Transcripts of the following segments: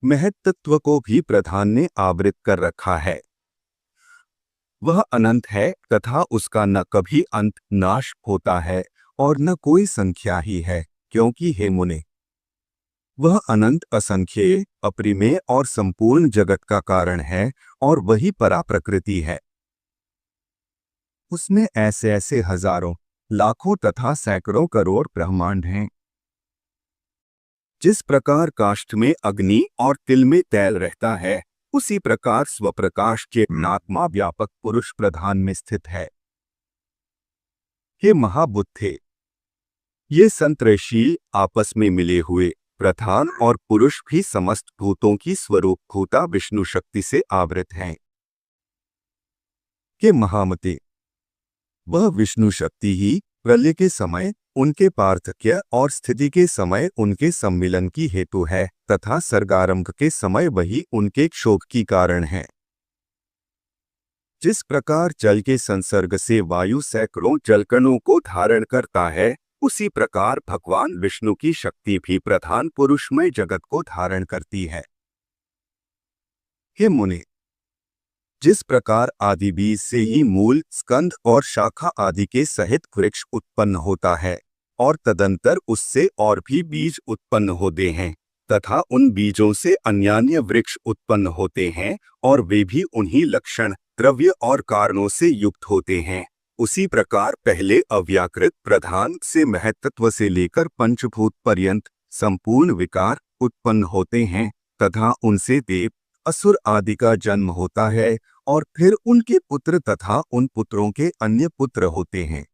महत्त्व को भी प्रधान ने आवृत कर रखा है। वह अनंत है तथा उसका न कभी अंत नाश होता है और न कोई संख्या ही है, क्योंकि हे मुने, वह अनंत असंख्येय अपरिमेय और संपूर्ण जगत का कारण है और वही परा प्रकृति है। उसमें ऐसे ऐसे हजारों, लाखों तथा सैकड़ों करोड़ ब्रह्मांड हैं। जिस प्रकार काष्ठ में अग्नि और तिल में तैल रहता है, उसी प्रकार स्वप्रकाश के आत्मा व्यापक पुरुष प्रधान में स्थित है। हे महाबुद्धे, ये संत ऋषि आपस में मिले हुए प्रधान और पुरुष भी समस्त भूतों की स्वरूप भूता विष्णु शक्ति से आवृत हैं। हे महामते, वह विष्णु शक्ति ही प्रलय के समय उनके पार्थक्य और स्थिति के समय उनके सम्मिलन की हेतु है तथा सर्गारंभ के समय वही उनके क्षोभ की कारण है। जिस प्रकार जल के संसर्ग से वायु सैकड़ों जलकणों को धारण करता है, उसी प्रकार भगवान विष्णु की शक्ति भी प्रधान पुरुषमय जगत को धारण करती है। हे मुने, जिस प्रकार आदि बीज से ही मूल, स्कंध और शाखा आदि के सहित वृक्ष उत्पन्न होता है और तदंतर उससे और भी बीज उत्पन्न होते हैं तथा उन बीजों से अन्यान्य वृक्ष उत्पन्न होते हैं और वे भी उन्हीं लक्षण, द्रव्य और कारणों से युक्त होते हैं, उसी प्रकार पहले अव्याकृत प्रधान से महत्त्व से लेकर पंचभूत पर्यंत संपूर्ण विकार उत्पन्न होते हैं तथा उनसे देव, असुर आदि का जन्म होता है और फिर उनके पुत्र तथा उन पुत्रों के अन्य पुत्र होते हैं।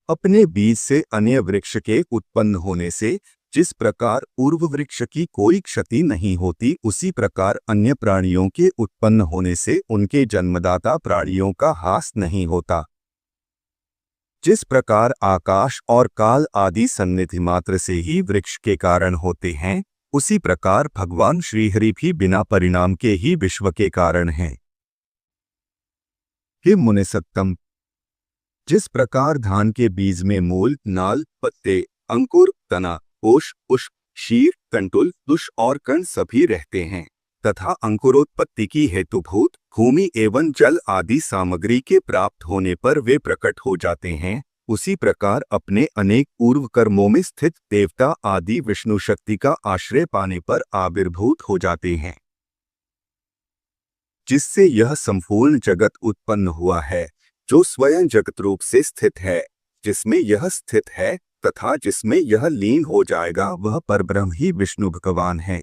अपने बीज से अन्य वृक्ष के उत्पन्न होने से जिस प्रकार पूर्व वृक्ष की कोई क्षति नहीं होती, उसी प्रकार अन्य प्राणियों के उत्पन्न होने से उनके जन्मदाता प्राणियों का हास नहीं होता। जिस प्रकार आकाश और काल आदि सन्निधि मात्र से ही वृक्ष के कारण होते हैं, उसी प्रकार भगवान श्रीहरि भी बिना परिणाम के ही विश्व के कारण हैं। हे मुनिसत्तम, जिस प्रकार धान के बीज में मूल, नाल, पत्ते, अंकुर, तना, कोश, पुष्प, शीर, कंटुल, तुष और कण सभी रहते हैं तथा अंकुरोत्पत्ति की हेतुभूत भूमि एवं जल आदि सामग्री के प्राप्त होने पर वे प्रकट हो जाते हैं, उसी प्रकार अपने अनेक पूर्व कर्मों में स्थित देवता आदि विष्णु शक्ति का आश्रय पाने पर आविर्भूत हो जाते हैं, जिससे यह संपूर्ण जगत उत्पन्न हुआ है, जो स्वयं जगत रूप से स्थित है, जिसमें यह स्थित है तथा जिसमें यह लीन हो जाएगा, वह परब्रह्म ही विष्णु भगवान है।